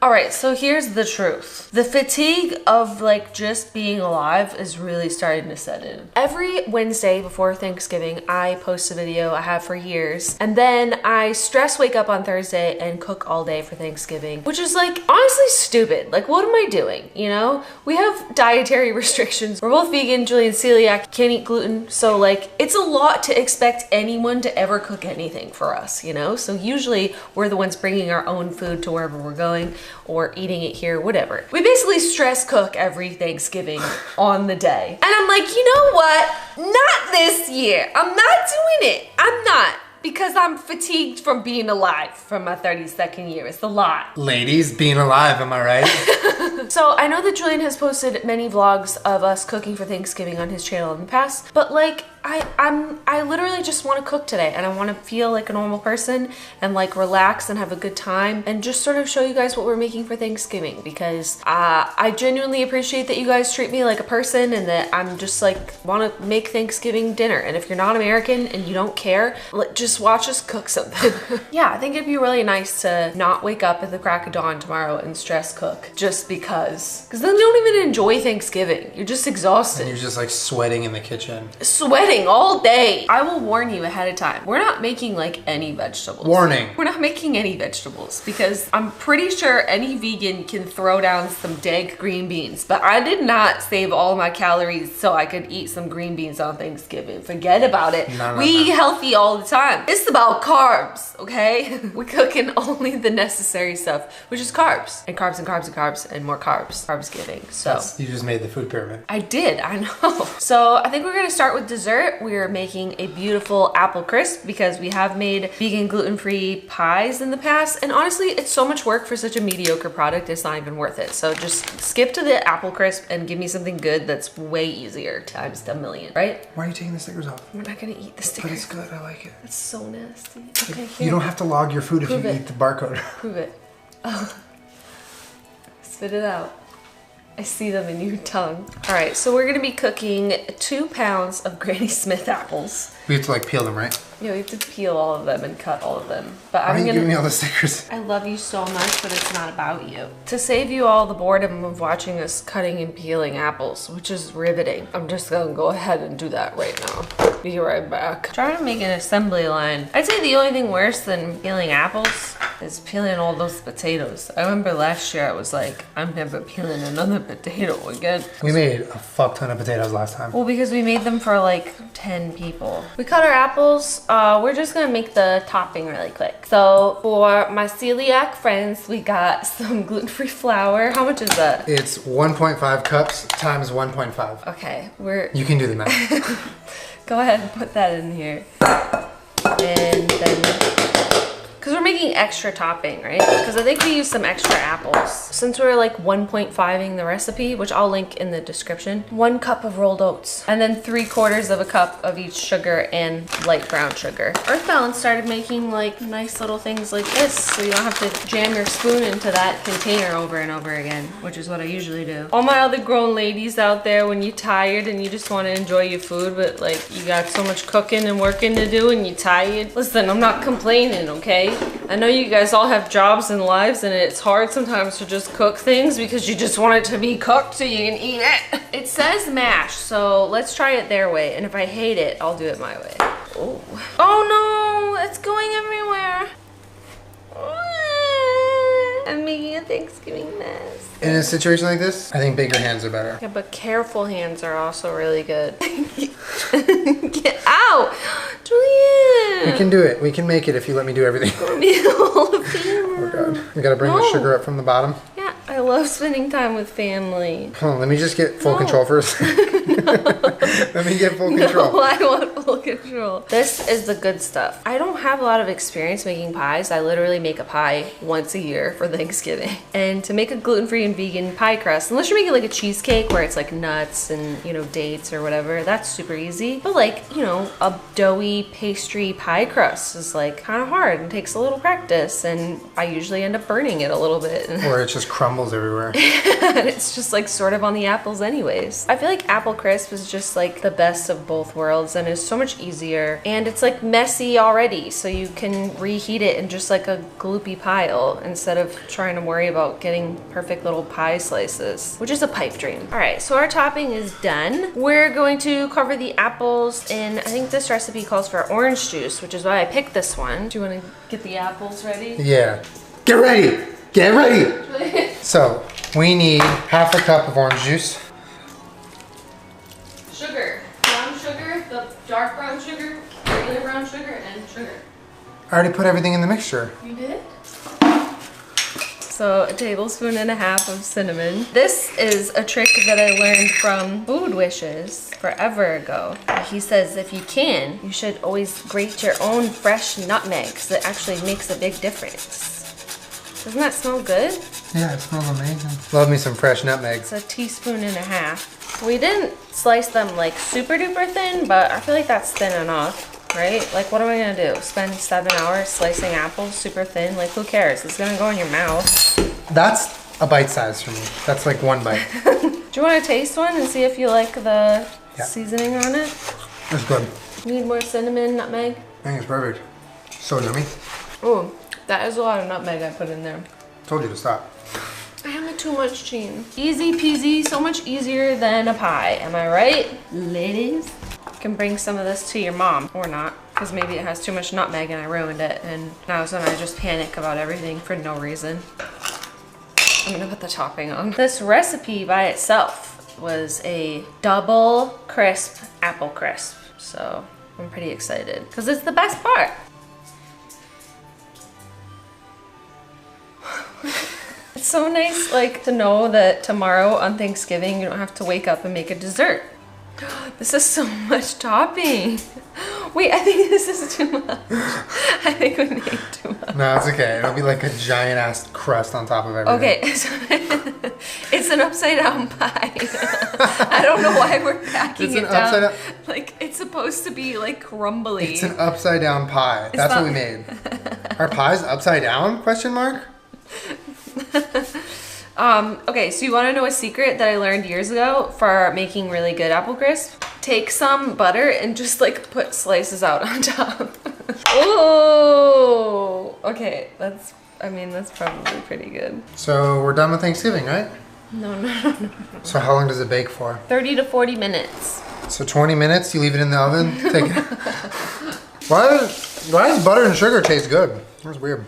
All right, so here's the truth. The fatigue of like just being alive is really starting to set in. Every Wednesday before Thanksgiving, I post a video I have for years, and then I stress wake up on Thursday and cook all day for Thanksgiving, which is like honestly stupid. Like, what am I doing? You know, we have dietary restrictions. We're both vegan, Julian's celiac, can't eat gluten. So like, it's a lot to expect anyone to ever cook anything for us, you know? So usually we're the ones bringing our own food to wherever we're going, or eating it here, whatever. We basically stress cook every Thanksgiving on the day. And I'm like, you know what? Not this year. I'm not doing it. I'm not. Because I'm fatigued from being alive from my 32nd year. It's a lot. Ladies, being alive, am I right? So I know that Julian has posted many vlogs of us cooking for Thanksgiving on his channel in the past, but like, I literally just want to cook today, and I want to feel like a normal person and like relax and have a good time and just sort of show you guys what we're making for Thanksgiving, because I genuinely appreciate that you guys treat me like a person and that I'm just like want to make Thanksgiving dinner. And if you're not American and you don't care, just watch us cook something. Yeah, I think it'd be really nice to not wake up at the crack of dawn tomorrow and stress cook just because then you don't even enjoy Thanksgiving. You're just exhausted. And you're just like sweating in the kitchen. Sweating all day. I will warn you ahead of time. We're not making like any vegetables. Warning. We're not making any vegetables because I'm pretty sure any vegan can throw down some dank green beans, but I did not save all my calories so I could eat some green beans on Thanksgiving. Forget about it. We eat healthy all the time. It's about carbs, okay? We're cooking only the necessary stuff, which is carbs and carbs and carbs and carbs and more carbs. Carbsgiving. So you just made the food pyramid. I did, I know. So I think we're gonna start with dessert. We're making a beautiful apple crisp because we have made vegan gluten-free pies in the past, and honestly it's so much work for such a mediocre product, it's not even worth it. So just skip to the apple crisp and give me something good that's way easier times a million, right? Why are you taking the stickers off? We're not gonna eat the stickers. But it's good, I like it. It's so nasty. Okay, here. You don't have to log your food if you eat the barcode. Prove it. Oh. Spit it out. I see them in your tongue. All right, so we're gonna be cooking 2 pounds of Granny Smith apples. We have to like peel them, right? Yeah, we have to peel all of them and cut all of them. But Why are you giving me all the stickers? I love you so much, but it's not about you. To save you all the boredom of watching us cutting and peeling apples, which is riveting, I'm just gonna go ahead and do that right now. Be right back. Trying to make an assembly line. I'd say the only thing worse than peeling apples is peeling all those potatoes. I remember last year I was like, I'm never peeling another potato again. We made a fuck ton of potatoes last time. Well, because we made them for like 10 people. We cut our apples. We're just gonna make the topping really quick. So for my celiac friends, we got some gluten-free flour. How much is that? It's 1.5 cups times 1.5. Okay, You can do the math. Go ahead and put that in here. And then, because we're making extra topping, right? Because I think we used some extra apples. Since we're like 1.5ing the recipe, which I'll link in the description, 1 cup of rolled oats, and then 3/4 of a cup of each sugar and light brown sugar. Earth Balance started making like nice little things like this, so you don't have to jam your spoon into that container over and over again, which is what I usually do. All my other grown ladies out there, when you're tired and you just want to enjoy your food, but like you got so much cooking and working to do and you're tired, listen, I'm not complaining, okay? I know you guys all have jobs and lives, and it's hard sometimes to just cook things because you just want it to be cooked so you can eat it. It says mash, so let's try it their way, and if I hate it, I'll do it my way. Oh, oh no, it's going everywhere. I'm making a Thanksgiving mess. In a situation like this, I think bigger hands are better. Yeah, but careful hands are also really good. Get out! Julian! We can do it. We can make it if you let me do everything. Oh god. We gotta bring the sugar up from the bottom. Yeah, I love spending time with family. Hold on, let me just get full control first. Let me get full control. No, I want full control. This is the good stuff. I don't have a lot of experience making pies. I literally make a pie once a year for Thanksgiving. And to make a gluten-free and vegan pie crust, unless you're making like a cheesecake where it's like nuts and, you know, dates or whatever, that's super easy. But like, you know, a doughy pastry pie crust is like kind of hard and takes a little practice, and I usually end up burning it a little bit. Or it's just crumbling crumbles everywhere. And it's just like sort of on the apples anyways. I feel like apple crisp is just like the best of both worlds and is so much easier. And it's like messy already, so you can reheat it in just like a gloopy pile instead of trying to worry about getting perfect little pie slices, which is a pipe dream. All right, so our topping is done. We're going to cover the apples in, I think this recipe calls for orange juice, which is why I picked this one. Do you want to get the apples ready? Yeah. Get ready! Get ready! So, we need half a cup of orange juice. Sugar. Brown sugar, the dark brown sugar, regular brown sugar, and sugar. I already put everything in the mixture. You did? So a tablespoon and a half of cinnamon. This is a trick that I learned from Food Wishes forever ago. He says if you can, you should always grate your own fresh nutmeg because it actually makes a big difference. Doesn't that smell good? Yeah, it smells amazing. Love me some fresh nutmeg. It's a teaspoon and a half. We didn't slice them like super duper thin, but I feel like that's thin enough, right? Like what am I gonna do? Spend 7 hours slicing apples super thin? Like who cares? It's gonna go in your mouth. That's a bite size for me. That's like one bite. Do you want to taste one and see if you like the seasoning on it? That's good. Need more cinnamon, nutmeg? I think it's perfect. So yummy. Oh, that is a lot of nutmeg I put in there. Told you to stop. I have too much cheese. Easy peasy, so much easier than a pie. Am I right, ladies? You can bring some of this to your mom, or not, because maybe it has too much nutmeg and I ruined it, and now so I just panic about everything for no reason. I'm gonna put the topping on. This recipe by itself was a double crisp apple crisp, so I'm pretty excited, because it's the best part. It's so nice, like, to know that tomorrow on Thanksgiving you don't have to wake up and make a dessert. This is so much topping. Wait, I think this is too much. I think we made too much. No, it's okay. It'll be like a giant ass crust on top of everything. Okay, so it's an upside down pie. I don't know why we're packing it down. Like, it's supposed to be like crumbly. It's an upside down pie. That's what we made. Our pie's upside down? Question mark? Okay, so you want to know a secret that I learned years ago for making really good apple crisp? Take some butter and just like put slices out on top. Oh, okay, that's probably pretty good. So we're done with Thanksgiving, right? No. So how long does it bake for? 30 to 40 minutes. So 20 minutes, you leave it in the oven? Take it. Why does butter and sugar taste good? That's weird.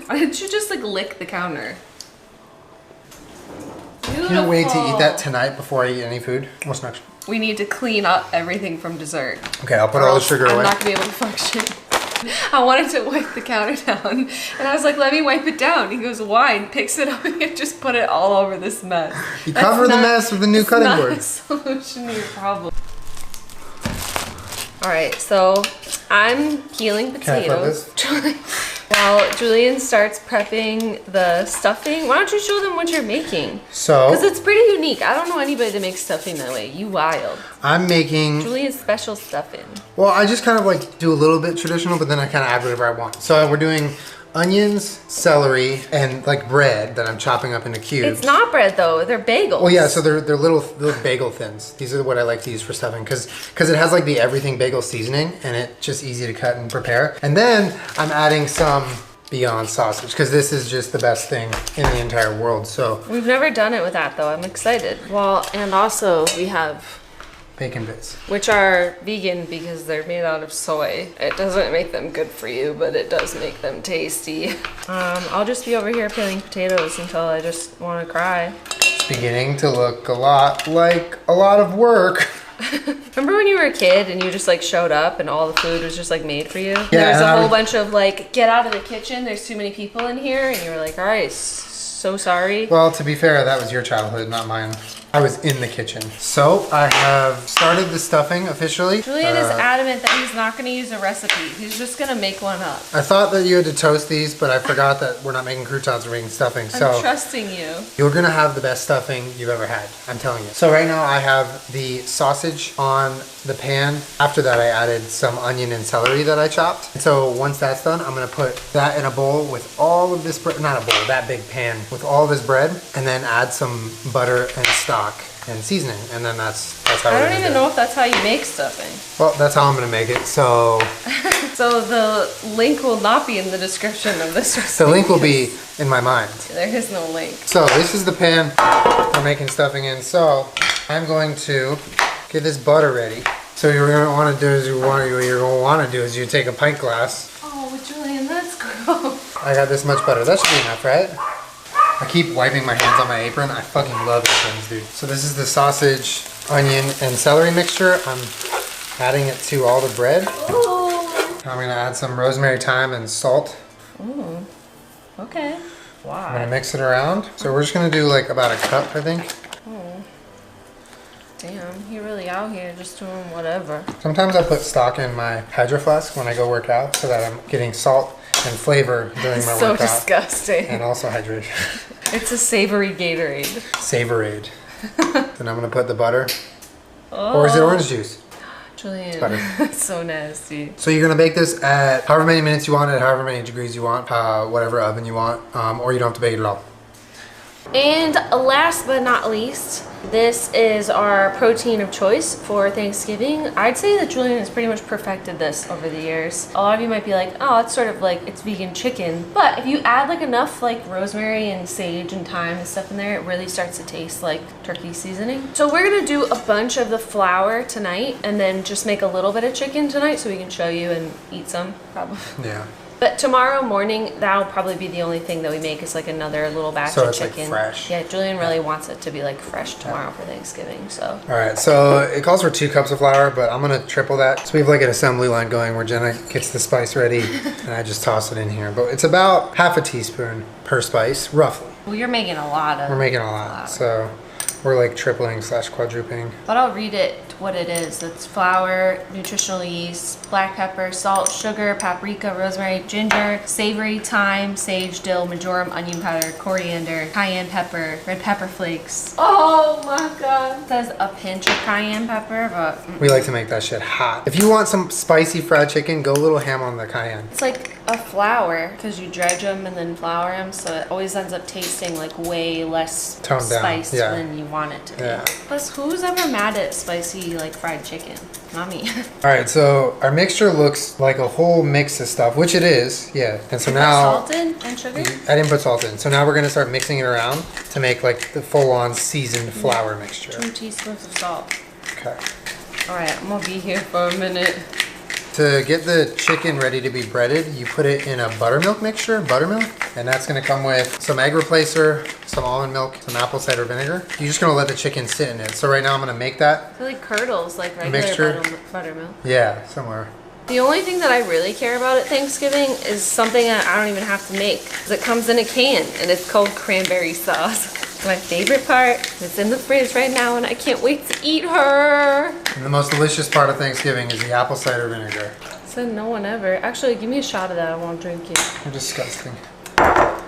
Why didn't you just like lick the counter? I can't wait to eat that tonight before I eat any food. What's next? We need to clean up everything from dessert. Okay, I'll put all the sugar away. I'm not gonna be able to function. I wanted to wipe the counter down, and I was like, let me wipe it down. He goes, why? And picks it up and just put it all over this mess. You cover the mess with a new cutting board. That's not a solution to your problem. All right, so I'm peeling potatoes. While Julian starts prepping the stuffing, why don't you show them what you're making? So, because it's pretty unique. I don't know anybody that makes stuffing that way. You wild. I'm making Julian's special stuffing. Well, I just kind of like do a little bit traditional, but then I kind of add whatever I want. So we're doing onions, celery, and like bread that I'm chopping up into cubes. It's not bread though, they're bagels. Well, yeah, so they're little bagel thins. These are what I like to use for stuffing because it has like the everything bagel seasoning and it's just easy to cut and prepare. And then I'm adding some Beyond sausage because this is just the best thing in the entire world. So we've never done it with that though. I'm excited. Well, and also we have bacon bits, which are vegan because they're made out of soy. It doesn't make them good for you, but it does make them tasty. I'll just be over here peeling potatoes until I just want to cry. It's beginning to look a lot like a lot of work. Remember when you were a kid and you just like showed up and all the food was just like made for you? Yeah, There's a whole bunch of like, get out of the kitchen, there's too many people in here, and you were like, all right, so sorry. Well, to be fair, that was your childhood, not mine. I was in the kitchen. So I have started the stuffing officially. Julian is adamant that he's not gonna use a recipe. He's just gonna make one up. I thought that you had to toast these, but I forgot that we're not making croutons, we're making stuffing. I'm trusting you. You're gonna have the best stuffing you've ever had, I'm telling you. So right now I have the sausage on the pan. After that I added some onion and celery that I chopped. And so once that's done, I'm gonna put that in a bowl with all of this bread, not a bowl, that big pan with all of this bread, and then add some butter and stock and seasoning, and then that's how I don't even know if that's how you make stuffing. Well, that's how I'm gonna make it. So so the link will not be in the description of this recipe. the link will be in my mind. There is no link. So this is the pan we're making stuffing in. So I'm going to get this butter ready. So what you're gonna want to do is you take a pint glass. Oh, Julian, that's gross. I got this much butter. That should be enough, right? I keep wiping my hands on my apron. I fucking love aprons, dude. So this is the sausage, onion, and celery mixture. I'm adding it to all the bread. Ooh. I'm gonna add some rosemary, thyme, and salt. Ooh. Okay. I'm Why? gonna mix it around. So we're just gonna do like about a cup, I think. Oh. Damn, he really out here just doing whatever. Sometimes I put stock in my Hydro Flask when I go work out so that I'm getting salt and flavor during my So workout. disgusting. And also hydration. It's a savory Gatorade. Savorade. Then I'm gonna put the butter. Oh. Or is it orange juice? Julian, butter. that's so nasty. So you're gonna bake this at however many minutes you want, at however many degrees you want, whatever oven you want, or you don't have to bake it at all. And last but not least, this is our protein of choice for Thanksgiving. I'd say that Julian has pretty much perfected this over the years. A lot of you might be like, oh, it's sort of like, it's vegan chicken. But if you add like enough like rosemary and sage and thyme and stuff in there, it really starts to taste like turkey seasoning. So we're gonna do a bunch of the flour tonight and then just make a little bit of chicken tonight so we can show you and eat some, probably. Yeah. But tomorrow morning, that'll probably be the only thing that we make is like another little batch So of it's, like, chicken. fresh. Yeah, Julian really wants it to be like fresh tomorrow for Thanksgiving, so. All right, so it calls for 2 cups of flour, but I'm gonna triple that. So we have like an assembly line going where Jenna gets the spice ready and I just toss it in here. But it's about half a teaspoon per spice, roughly. Well, you're making a lot of We're making a lot, so we're like tripling / quadrupling. But I'll read it what it is. It's flour, nutritional yeast, black pepper, salt, sugar, paprika, rosemary, ginger, savory, thyme, sage, dill, marjoram, onion powder, coriander, cayenne pepper, red pepper flakes. Oh my god. It says a pinch of cayenne pepper, but We like to make that shit hot. If you want some spicy fried chicken, go a little ham on the cayenne. it's like a flour because you dredge them and then flour them, so it always ends up tasting like way less Toned down, spiced yeah. than you want it to be. Yeah. Plus, who's ever mad at spicy like fried chicken? Not me. All right, so our mixture looks like a whole mix of stuff, which it is, yeah. And so now, Salt in and sugar? I didn't put salt in. So now we're gonna start mixing it around to make like the full-on seasoned flour mixture. 2 teaspoons of salt. Okay. All right, I'm gonna be here for a minute. To get the chicken ready to be breaded, you put it in a buttermilk mixture, and that's gonna come with some egg replacer, some almond milk, some apple cider vinegar. You're just gonna let the chicken sit in it. So right now I'm gonna make that. I feel like curdles like regular Mixture. buttermilk. Yeah, somewhere. The only thing that I really care about at Thanksgiving is something that I don't even have to make. 'Cause it comes in a can and it's called cranberry sauce. It's my favorite part. It's in the fridge right now and I can't wait to eat her. And the most delicious part of Thanksgiving is the apple cider vinegar. Said no one ever. Actually, give me a shot of that. I won't drink it. You're disgusting.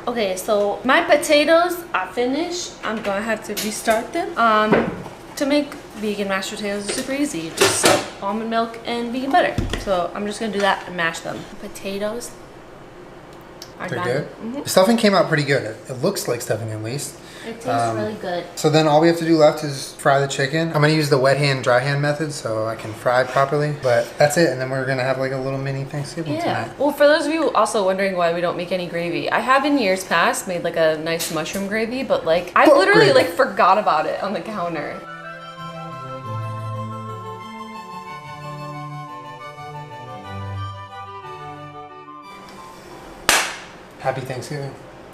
Okay, so my potatoes are finished. I'm gonna have to restart them. To make vegan mashed potatoes is super easy. Just almond milk and vegan butter. So I'm just gonna do that and mash them. Potatoes are They're done. good? The stuffing came out pretty good. It looks like stuffing at least. It tastes really good. So then all we have to do left is fry the chicken. I'm gonna use the wet hand, dry hand method so I can fry properly. But that's it, and then we're gonna have like a little mini Thanksgiving Yeah. tonight. Well, for those of you also wondering why we don't make any gravy, I have in years past made like a nice mushroom gravy, but like I What literally gravy? like forgot about it on the counter. Happy Thanksgiving.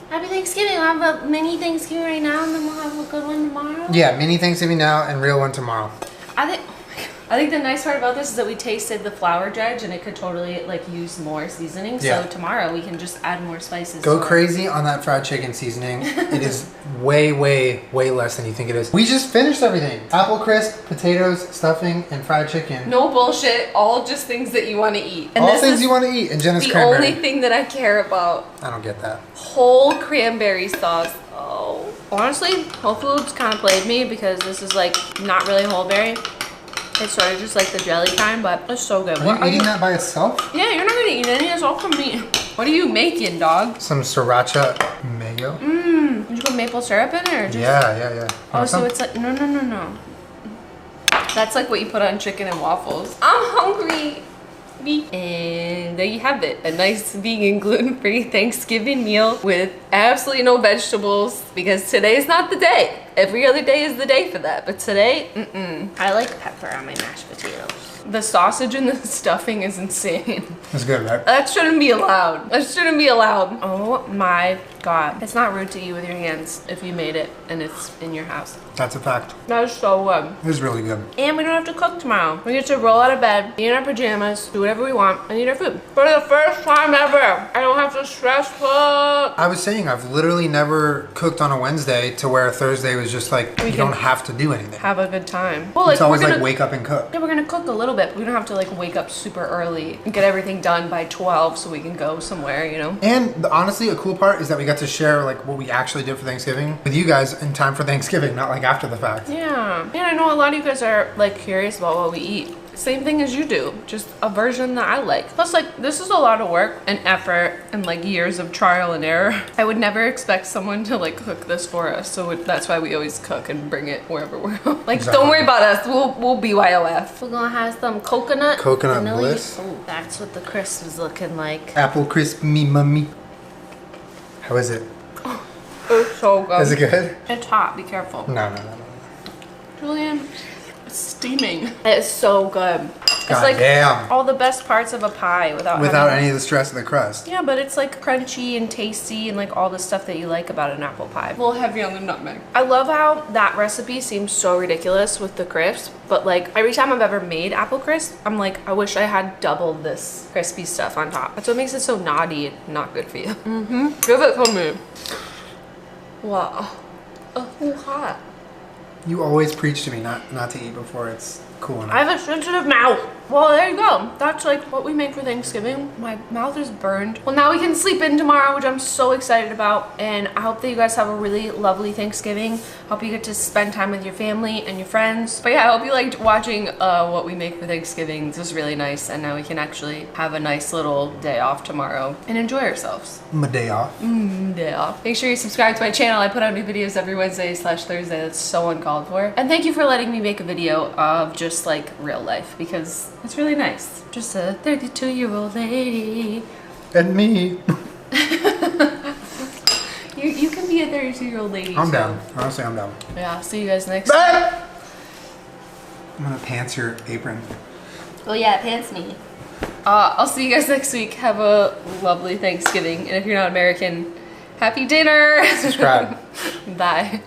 Happy Thanksgiving. We'll have a mini Thanksgiving right now and then we'll have a good one tomorrow. Yeah, mini Thanksgiving now and real one tomorrow. I think, oh my God. I think the nice part about this is that we tasted the flour dredge and it could totally like use more seasoning. Yeah. So tomorrow we can just add more spices. Go crazy on that fried chicken seasoning. It is way, way, way less than you think it is. We just finished everything. Apple crisp, potatoes, stuffing, and fried chicken. No bullshit. All just things that you want to eat. And All this things is you want to eat. And Jenna's the cranberry. only thing that I care about. I don't get that. Whole cranberry sauce. Oh. Honestly, Whole Foods kind of played me because this is like not really whole berry. It's sort of just like the jelly kind, but it's so good. Are you eating that by itself? Yeah, you're not gonna eat any. It's all from me. What are you making, dog? Some sriracha mayo. Did you put maple syrup in it or just? Yeah. Oh, so it's like, no. That's like what you put on chicken and waffles. I'm hungry. And there you have it. A nice vegan gluten-free Thanksgiving meal with absolutely no vegetables because today's not the day. Every other day is the day for that. But today, I like pepper on my mashed potatoes. The sausage and the stuffing is insane. It's good, right? That shouldn't be allowed. That shouldn't be allowed. Oh my God. It's not rude to eat with your hands if you made it and it's in your house. That's a fact. That is so good. It was really good. And we don't have to cook tomorrow. We get to roll out of bed, be in our pajamas, do whatever we want, and eat our food. For the first time ever, I don't have to stress cook. I was saying, I've literally never cooked on a Wednesday to where Thursday was just like, you don't have to do anything. Have a good time. Well, like, It's always we're like gonna, wake up and cook. yeah, we're gonna cook a little bit, but we don't have to like wake up super early and get everything done by 12 so we can go somewhere, you know? And honestly, a cool part is that we got to share like what we actually did for Thanksgiving with you guys in time for Thanksgiving, not like after the fact. Yeah. And I know a lot of you guys are like curious about what we eat. Same thing as you do, just a version that I like. Plus, like, this is a lot of work and effort and like years of trial and error. I would never expect someone to like cook this for us, so that's why we always cook and bring it wherever we're like. Exactly. Don't worry about us. We'll BYOF. We're gonna have some coconut vanilla. Bliss. Oh, that's what the crisp is looking like. Apple crisp me mummy. How is it? It's so good. Is it good? It's hot. Be careful. No. Julian, it's steaming. It's so good. It's God like damn. all the best parts of a pie without having, any of the stress of the crust. yeah, but it's like crunchy and tasty and like all the stuff that you like about an apple pie. A little heavy on the nutmeg. I love how that recipe seems so ridiculous with the crisp, but like every time I've ever made apple crisp, I'm like, I wish I had double this crispy stuff on top. That's what makes it so naughty and not good for you. Give it to me. Wow. Oh, hot. You always preach to me not to eat before it's cool enough. I have a sensitive mouth. Well, there you go. That's like what we make for Thanksgiving. My mouth is burned. Well, now we can sleep in tomorrow, which I'm so excited about. And I hope that you guys have a really lovely Thanksgiving. Hope you get to spend time with your family and your friends. But yeah, I hope you liked watching what we make for Thanksgiving. This was really nice. And now we can actually have a nice little day off tomorrow and enjoy ourselves. My day off. Day off. Make sure you subscribe to my channel. I put out new videos every Wednesday/Thursday. That's so uncalled for. And thank you for letting me make a video of just like real life because it's really nice. Just a 32-year-old lady. And me. You can be a 32-year-old lady. I'm too. down. Honestly, I'm down. Yeah, see you guys next I'm gonna pants your apron. Oh yeah, pants me. I'll see you guys next week. Have a lovely Thanksgiving. And if you're not American, happy dinner. Subscribe. Bye.